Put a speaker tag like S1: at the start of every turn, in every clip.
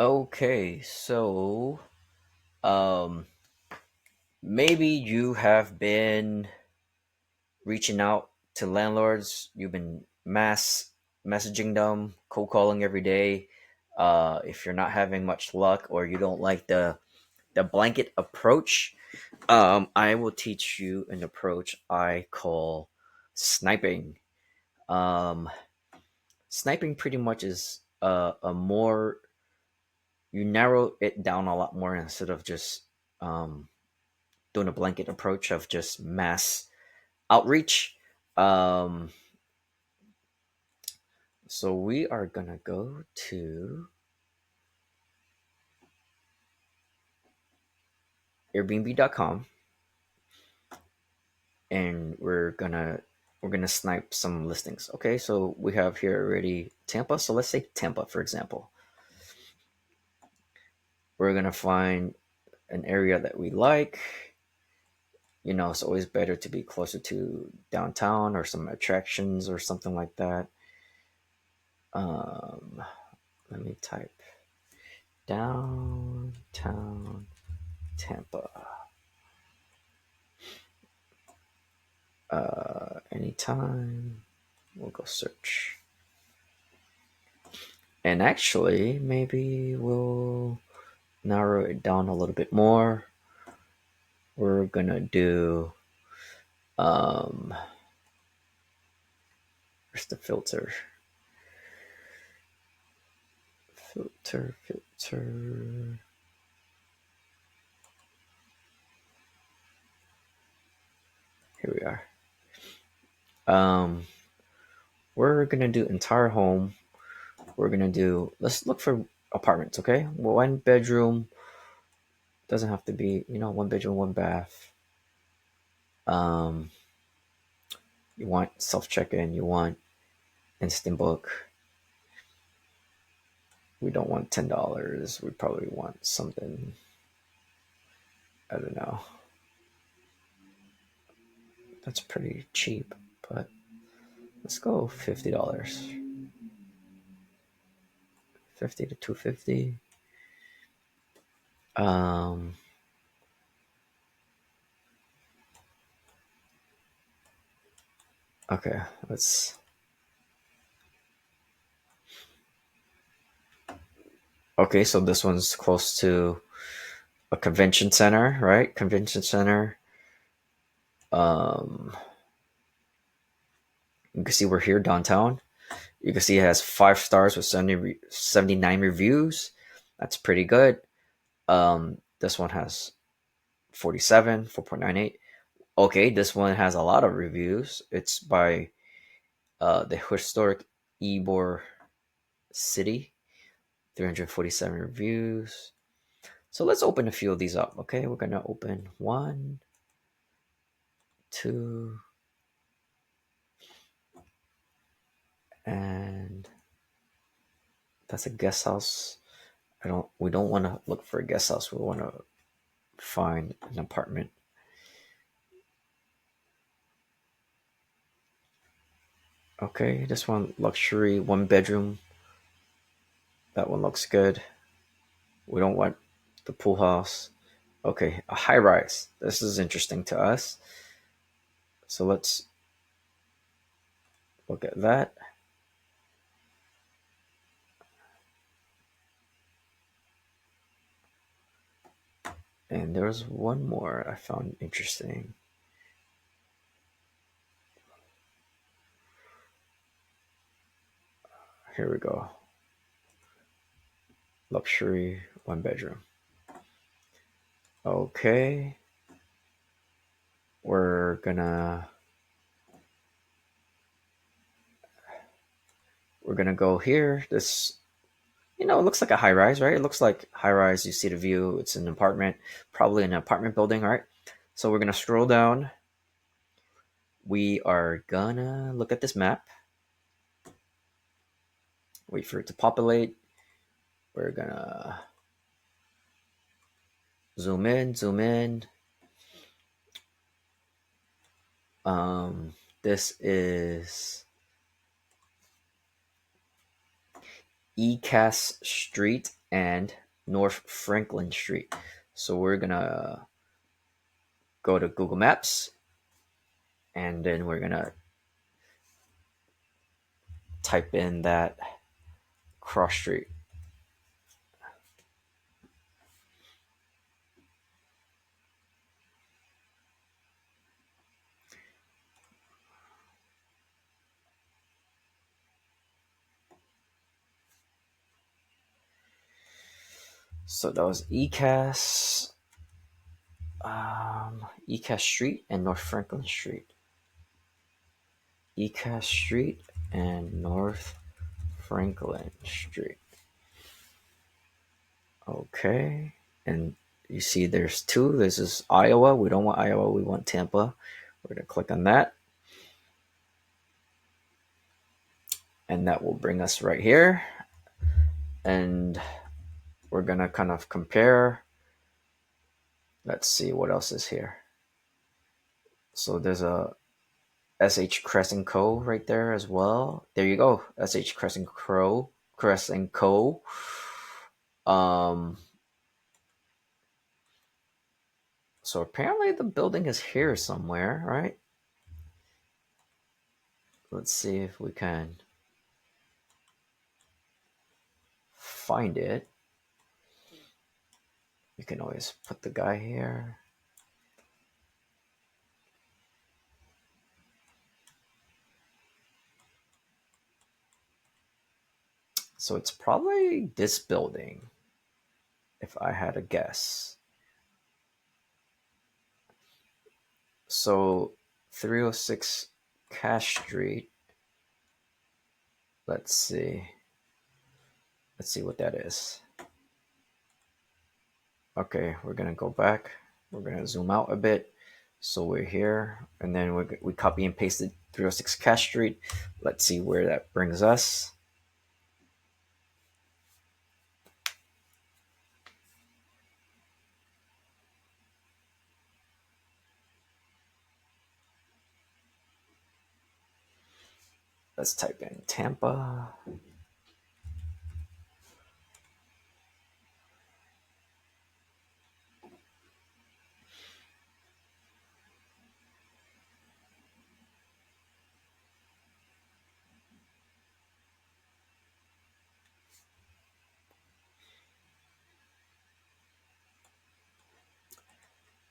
S1: Okay, so um maybe you have been reaching out to landlords, you've been mass messaging them, cold calling every day. If you're not having much luck or you don't like the blanket approach, I will teach you an approach I call sniping. Um, Sniping pretty much is a more you narrow it down a lot more instead of just um, doing a blanket approach of just mass outreach. Um, so we are gonna go to Airbnb.com and we're gonna snipe some listings. Okay, so we have here already Tampa. So let's say Tampa, for example. We're gonna find an area that we like. It's always better to be closer to downtown or some attractions or something like that. Um, Let me type downtown Tampa. Anytime. We'll go search. And actually, maybe we'll narrow it down a little bit more. We're gonna do um where's the filter? Filter. Here we are. Um we're gonna do entire home. We're gonna do let's look for apartments, okay? One bedroom, doesn't have to be, one bedroom, one bath. Um you want self check-in, you want instant book. We don't want $10. We probably want something, I don't know. That's pretty cheap, but let's go $50. 50 to 250. Um okay, let's okay, so this one's close to a convention center, right? Convention center. Um you can see we're here downtown. You can see it has 5 stars with 79 reviews. That's pretty good. This one has 47, 4.98. Okay, this one has a lot of reviews. It's by the historic Ybor City, 347 reviews. So let's open a few of these up. Okay, we're gonna open one, two, and that's a guest house. We don't want to look for a guest house. We want to find an apartment. Okay, this one luxury, one bedroom. That one looks good. We don't want the pool house. Okay, a high rise. This is interesting to us. So let's look at that. And there's one more I found interesting. Here we go. Luxury, one bedroom. Okay. We're gonna go here. This it looks like a high rise, right? It looks like high rise. You see the view. It's an apartment, probably an apartment building, right? So we're gonna scroll down. We are gonna look at this map. Wait for it to populate. We're gonna zoom in, zoom in. This is ECAS Street and North Franklin Street. So we're gonna go to Google Maps, and then we're gonna type in that cross street. So that was ECAS Street and North Franklin Street. ECAS Street and North Franklin Street. Okay. And you see there's two. This is Iowa. We don't want Iowa. We want Tampa. We're going to click on that. And that will bring us right here. And we're going to kind of compare. Let's see what else is here. So there's a SH Crescent Co. right there as well. There you go. SH Crescent Co. Crescent Co. So apparently the building is here somewhere, right? Let's see if we can find it. You can always put the guy here. So it's probably this building, if I had a guess. So 306 Cash Street. Let's see. Let's see what that is. Okay, we're gonna go back. We're gonna zoom out a bit. So we're here, and then we copy and pasted 306 Cash Street. Let's see where that brings us. Let's type in Tampa.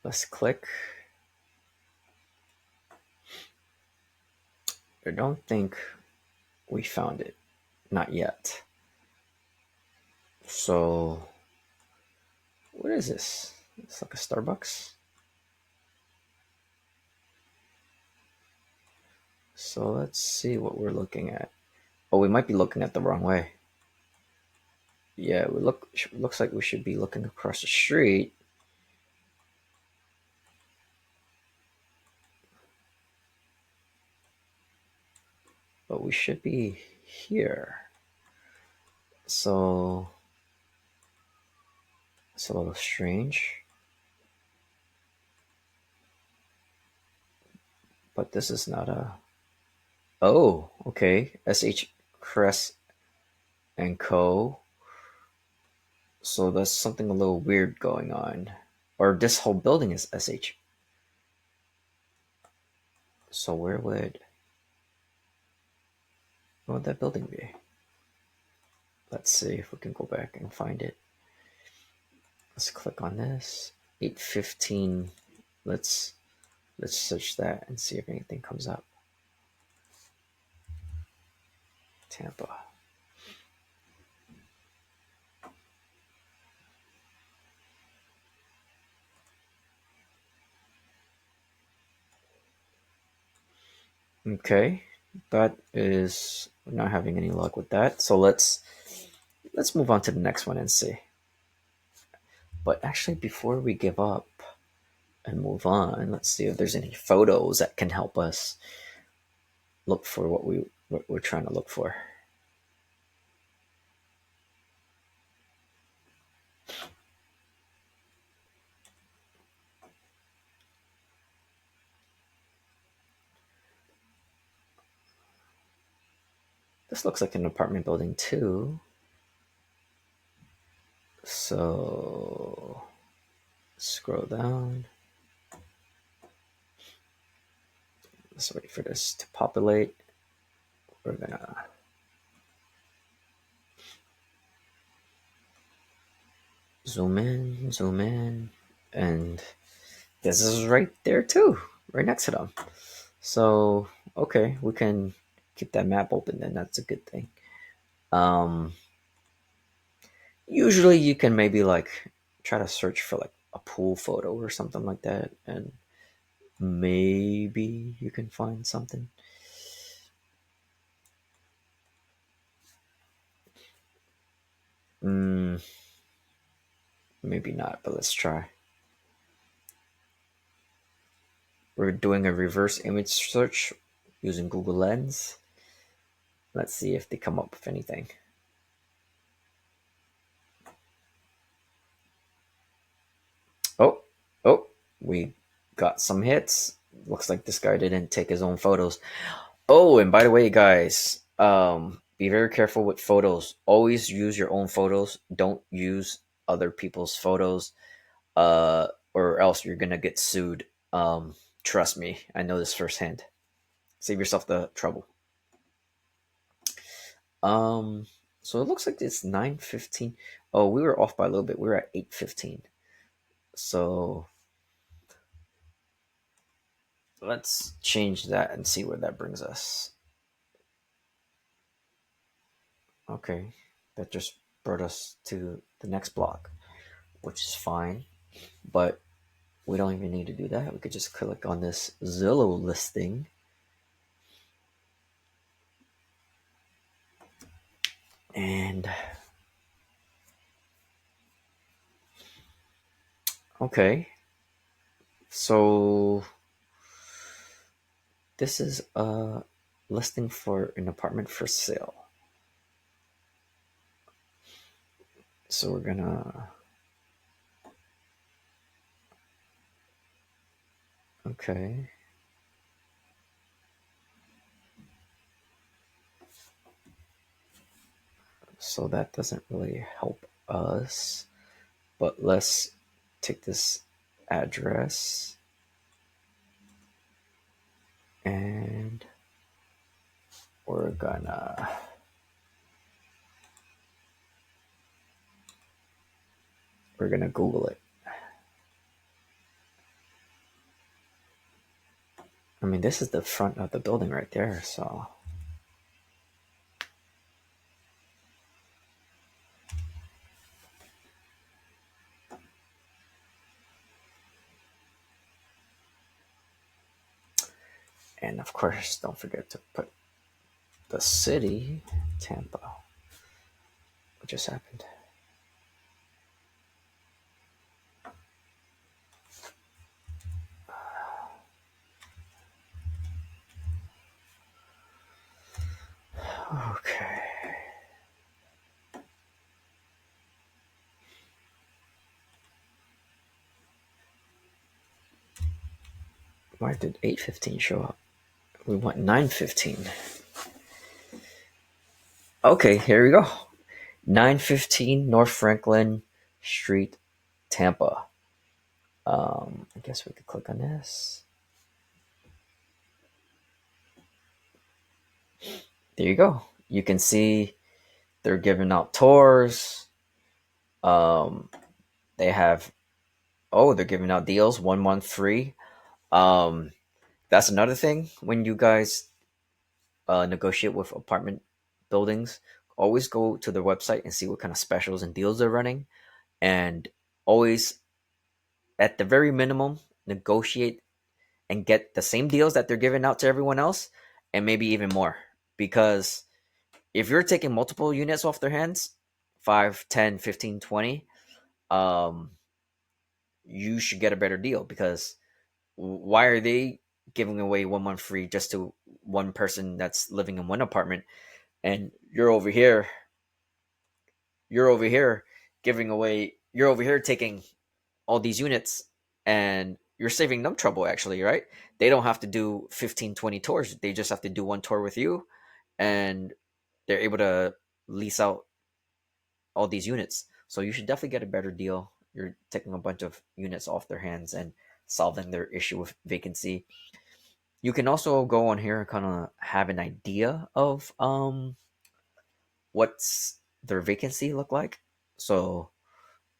S1: Let's click. I don't think we found it. Not yet. So, what is this? It's like a Starbucks. So let's see what we're looking at. Oh, we might be looking at the wrong way. Yeah, looks like we should be looking across the street. But we should be here. So it's a little strange. But this is not a... Oh, okay. SH Crest and Co. So there's something a little weird going on. Or this whole building is SH. So where would that building be? Let's see if we can go back and find it. Let's click on this. 815. Let's search that and see if anything comes up. Tampa. Okay, that is, we're not having any luck with that. So let's move on to the next one and see. But actually, before we give up and move on, let's see if there's any photos that can help us look for what we're trying to look for. This looks like an apartment building too. So scroll down. Let's wait for this to populate. We're gonna zoom in, and this is right there too, right next to them. So okay, we can keep that map open. Then that's a good thing. Um, Usually you can maybe like try to search for like a pool photo or something like that, and maybe you can find something. Mm, Maybe not, but let's try. We're doing a reverse image search using Google Lens. Let's see if they come up with anything. Oh, oh, we got some hits. Looks like this guy didn't take his own photos. Oh, and by the way, guys, be very careful with photos. Always use your own photos. Don't use other people's photos, or else you're gonna get sued. Trust me, I know this firsthand. Save yourself the trouble. Um, so it looks like it's 9:15. Oh, we were off by a little bit. We were at 8:15. So let's change that and see where that brings us. Okay, that just brought us to the next block, which is fine. But we don't even need to do that. We could just click on this Zillow listing. And okay, so this is a listing for an apartment for sale. So we're gonna, okay. So that doesn't really help us, but let's take this address and we're gonna Google it. I mean, this is the front of the building right there, so and of course don't forget to put the city, Tampa. What just happened? Okay. Why did 8:15 show up? We want 9:15. Okay, here we go. 9:15 North Franklin Street, Tampa. I guess we could click on this. There you go. You can see they're giving out tours. Um, they have, oh, they're giving out deals, 1 month free. Um, that's another thing when you guys negotiate with apartment buildings. Always go to their website and see what kind of specials and deals they're running, and always, at the very minimum, negotiate and get the same deals that they're giving out to everyone else, and maybe even more. Because if you're taking multiple units off their hands, 5, 10, 15, 20, um, you should get a better deal. Because why are they giving away 1 month free just to one person that's living in one apartment, and you're over here giving away, you're over here taking all these units, and you're saving them trouble, actually, right? They don't have to do 15, 20 tours. They just have to do one tour with you, and they're able to lease out all these units. So you should definitely get a better deal. You're taking a bunch of units off their hands and solving their issue with vacancy. You can also go on here and kind of have an idea of what's their vacancy look like. So,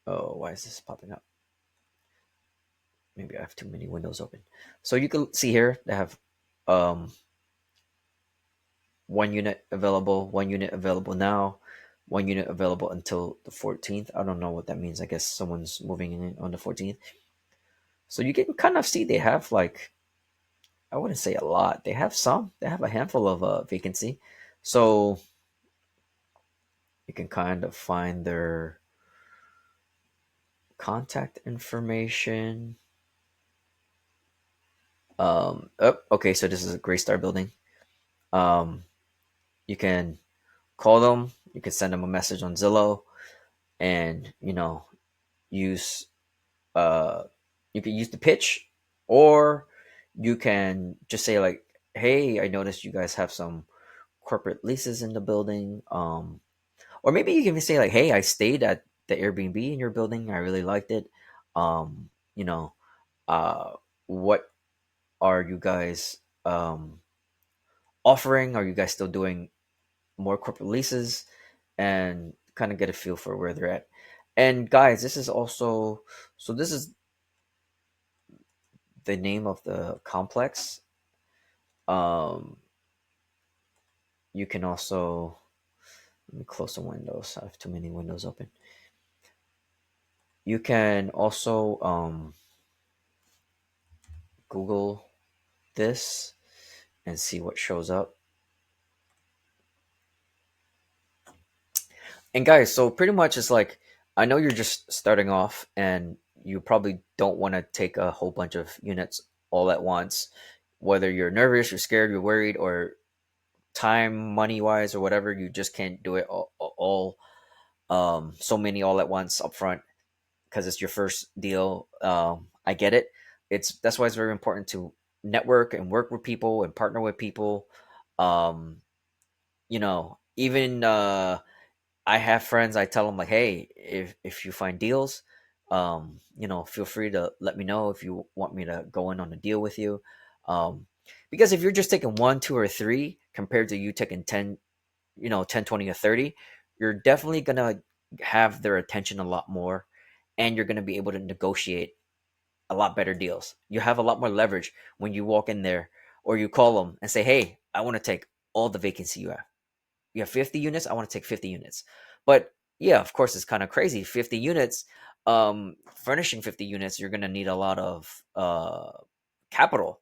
S1: oh, why is this popping up? Maybe I have too many windows open. So you can see here they have um, 1 unit available now, 1 unit available until the 14th. I don't know what that means. I guess someone's moving in on the 14th. So you can kind of see they have like, I wouldn't say a lot. They have some. They have a handful of vacancy. So you can kind of find their contact information. Oh, okay, so this is a Gray Star building. Um, you can call them. You can send them a message on Zillow, and use uh, you can use the pitch, or you can just say like, "Hey, I noticed you guys have some corporate leases in the building." Or maybe you can even say like, "Hey, I stayed at the Airbnb in your building. I really liked it. Um, you know, uh, what are you guys offering? Are you guys still doing more corporate leases?" And kind of get a feel for where they're at. And guys, this is also, so this is the name of the complex. Um, you can also, let me close the windows. I have too many windows open. You can also Google this and see what shows up. And guys, so pretty much it's like, I know you're just starting off and you probably don't want to take a whole bunch of units all at once. Whether you're nervous, you're scared, you're worried, or time, money wise, or whatever, you just can't do it all so many all at once up front because it's your first deal. I get it. That's why it's very important to network and work with people and partner with people. Um, even I have friends. I tell them like, hey, if you find deals, feel free to let me know if you want me to go in on a deal with you. Um, because if you're just taking one, two, or three compared to you taking 10, 10, 20, or 30, you're definitely gonna have their attention a lot more, and you're gonna be able to negotiate a lot better deals. You have a lot more leverage when you walk in there or you call them and say, hey, I want to take all the vacancy you have. You have 50 units, I want to take 50 units. But yeah, of course it's kind of crazy. 50 units, furnishing 50 units, you're gonna need a lot of capital.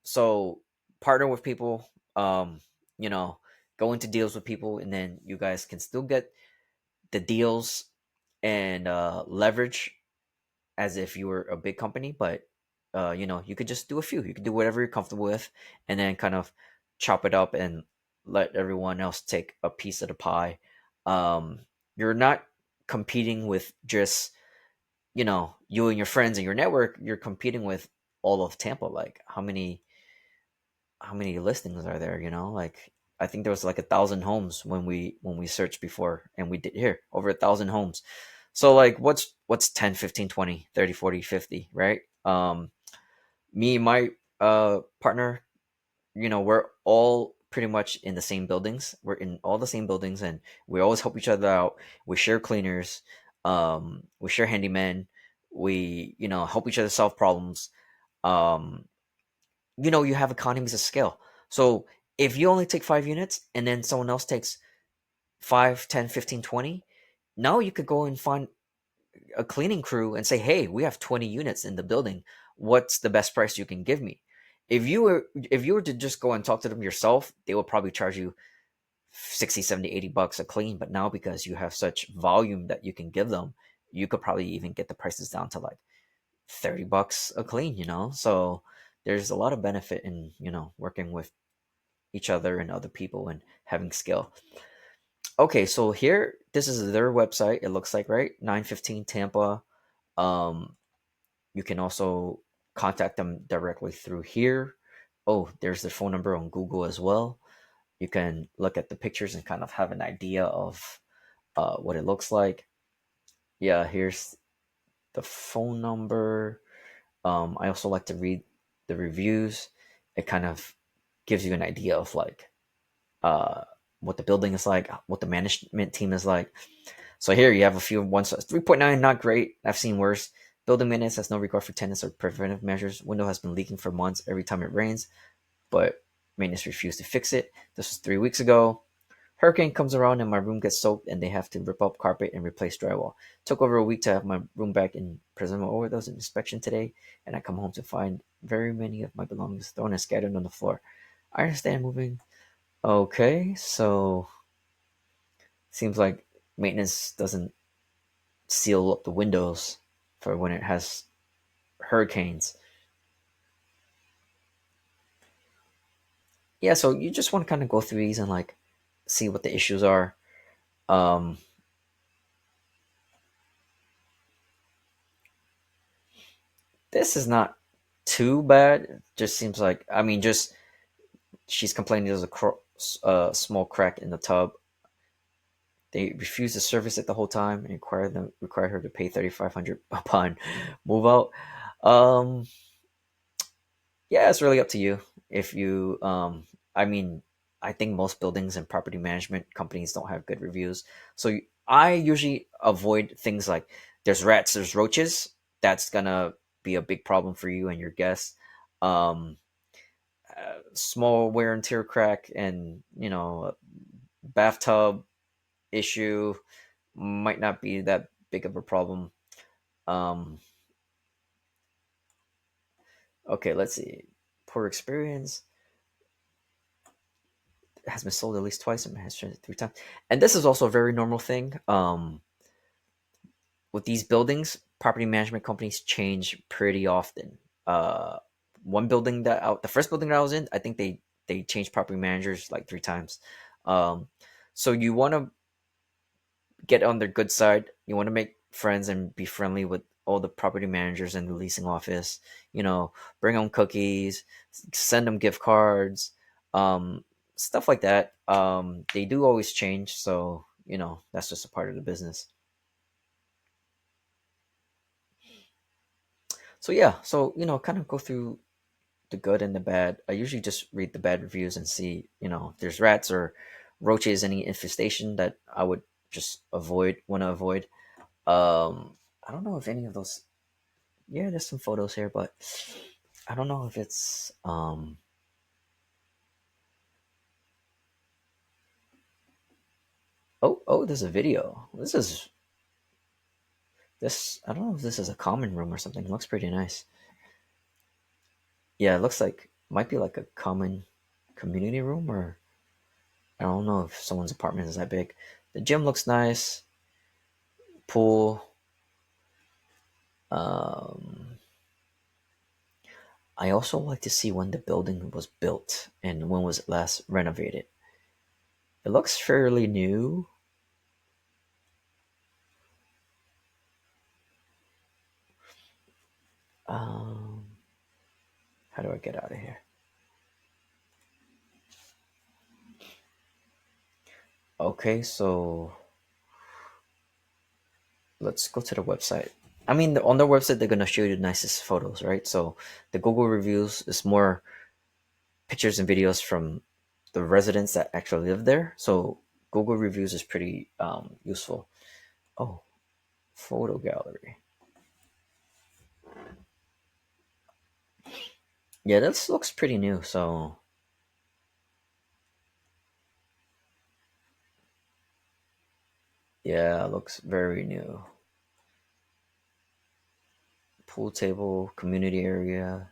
S1: So partner with people, you know, go into deals with people, and then you guys can still get the deals and leverage as if you were a big company, but you could just do a few. You could do whatever you're comfortable with, and then kind of chop it up and let everyone else take a piece of the pie. You're not competing with just you and your friends and your network. You're competing with all of Tampa. Like how many listings are there? Like I think there was like 1,000 homes when we searched before, and we did here over 1,000 homes. So like what's 10, 15, 20, 30, 40, 50, right? Me and my partner, we're all pretty much in the same buildings. We're in all the same buildings, and we always help each other out. We share cleaners, we share handymen, we help each other solve problems. um you have economies of scale. So if you only take 5 units and then someone else takes 5, 10, 15, 20, now you could go and find a cleaning crew and say, hey, we have 20 units in the building. What's the best price you can give me? If you were to just go and talk to them yourself, they would probably charge you 60, 70, $80 a clean. But now because you have such volume that you can give them, you could probably even get the prices down to like $30 a clean. So there's a lot of benefit in working with each other and other people and having skill. Okay, so here, this is their website. It looks like, right, 915 Tampa. um you can also contact them directly through here. Oh, there's their phone number on Google as well. You can look at the pictures and kind of have an idea of what it looks like. Yeah, here's the phone number. I also like to read the reviews. It kind of gives you an idea of like uh, what the building is like, what the management team is like. So here you have a few one stars. 3.9, not great. I've seen worse. Building maintenance has no regard for tenants or preventive measures. Window has been leaking for months every time it rains, but maintenance refused to fix it. This was 3 weeks ago. Hurricane comes around and my room gets soaked and they have to rip up carpet and replace drywall. Took over a week to have my room back in prison. Oh, there was an inspection today, and I come home to find very many of my belongings thrown and scattered on the floor. I understand moving. Okay, so seems like maintenance doesn't seal up the windows for when it has hurricanes. Yeah, so you just want to kind of go through these and like see what the issues are. Um, this is not too bad. It just seems like I mean, just she's complaining there's a small crack in the tub. They refused to service it the whole time and required her to pay 3,500 upon move out. Um, yeah, it's really up to you. If you, I mean, I think most buildings and property management companies don't have good reviews. So I usually avoid things like there's rats, there's roaches. That's gonna be a big problem for you and your guests. Um, Small wear and tear crack, and bathtub issue might not be that big of a problem. Um, okay, let's see. Poor experience has been sold at least twice and has turned it 3 times. And this is also a very normal thing. With these buildings, property management companies change pretty often. Uh, One building the first building that I was in, I think they changed property managers like 3 times. Um, so you want to get on their good side. You want to make friends and be friendly with all the property managers in the leasing office. Bring them cookies, send them gift cards, um, stuff like that. They do always change, so that's just a part of the business. So yeah, so kind of go through the good and the bad. I usually just read the bad reviews and see, if there's rats or roaches, any infestation that I would just want to avoid. I don't know if any of those. Yeah, there's some photos here, but I don't know if it's. Oh, there's a video. This. I don't know if this is a common room or something. It looks pretty nice. Yeah, it looks like might be like a common community room, or I don't know if someone's apartment is that big. The gym looks nice. Pool. Um, I also like to see when the building was built and when was it last renovated. It looks fairly new. Um, how do I get out of here? Okay, so let's go to the website. I mean, on their website, they're gonna show you the nicest photos, right? So the Google reviews is more pictures and videos from the residents that actually live there. So Google reviews is pretty useful. Oh, photo gallery. Yeah, this looks pretty new. So yeah, it looks very new. Pool table, community area,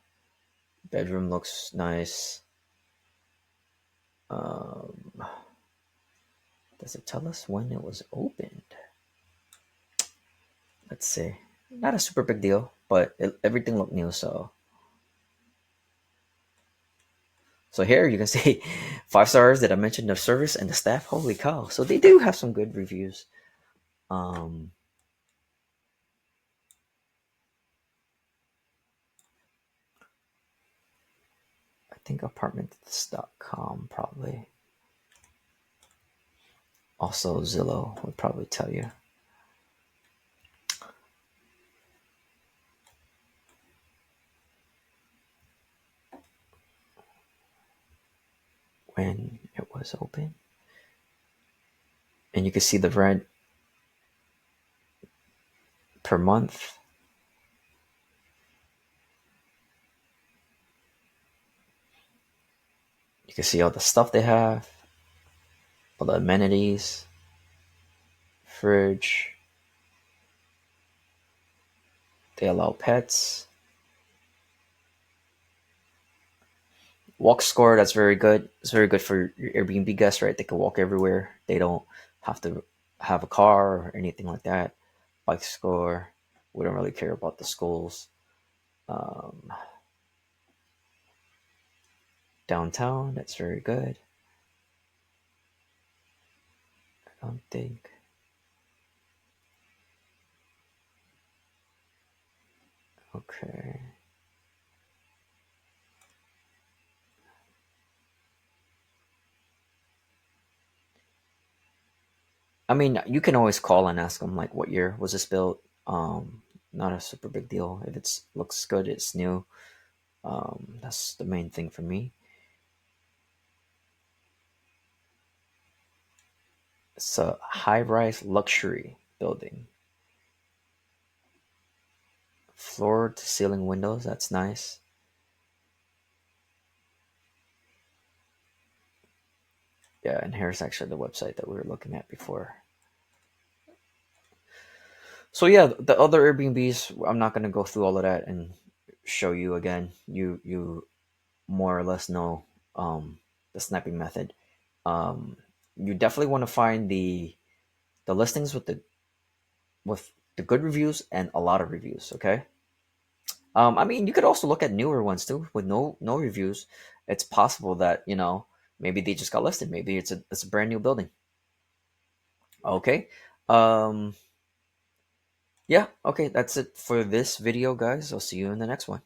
S1: bedroom looks nice. Um, does it tell us when it was opened? Let's see. Not a super big deal, but everything looked new. So here you can see 5 stars that I mentioned, the service and the staff. Holy cow! So they do have some good reviews. Um, I think apartments.com probably. Also Zillow would probably tell you. when it was open, and you can see the rent per month. You can see all the stuff they have, all the amenities, fridge. They allow pets. Walk score, that's very good. It's very good for your Airbnb guests, right? They can walk everywhere. They don't have to have a car or anything like that. Bike score, we don't really care about the schools. Um, Downtown, that's very good. I don't think. Okay. I mean, you can always call and ask them like, what year was this built? Not a super big deal. If it's looks good, it's new. That's the main thing for me. It's a high-rise luxury building. Floor to ceiling windows, that's nice. Yeah, and here's actually the website that we were looking at before. So yeah, the other Airbnbs, I'm not gonna go through all of that and show you again. You more or less know the sniping method. Um, you definitely want to find the listings with the good reviews and a lot of reviews. Okay. I mean, you could also look at newer ones too with no reviews. It's possible that maybe they just got listed. Maybe it's a brand new building. Okay. Um, yeah. Okay. That's it for this video, guys. I'll see you in the next one.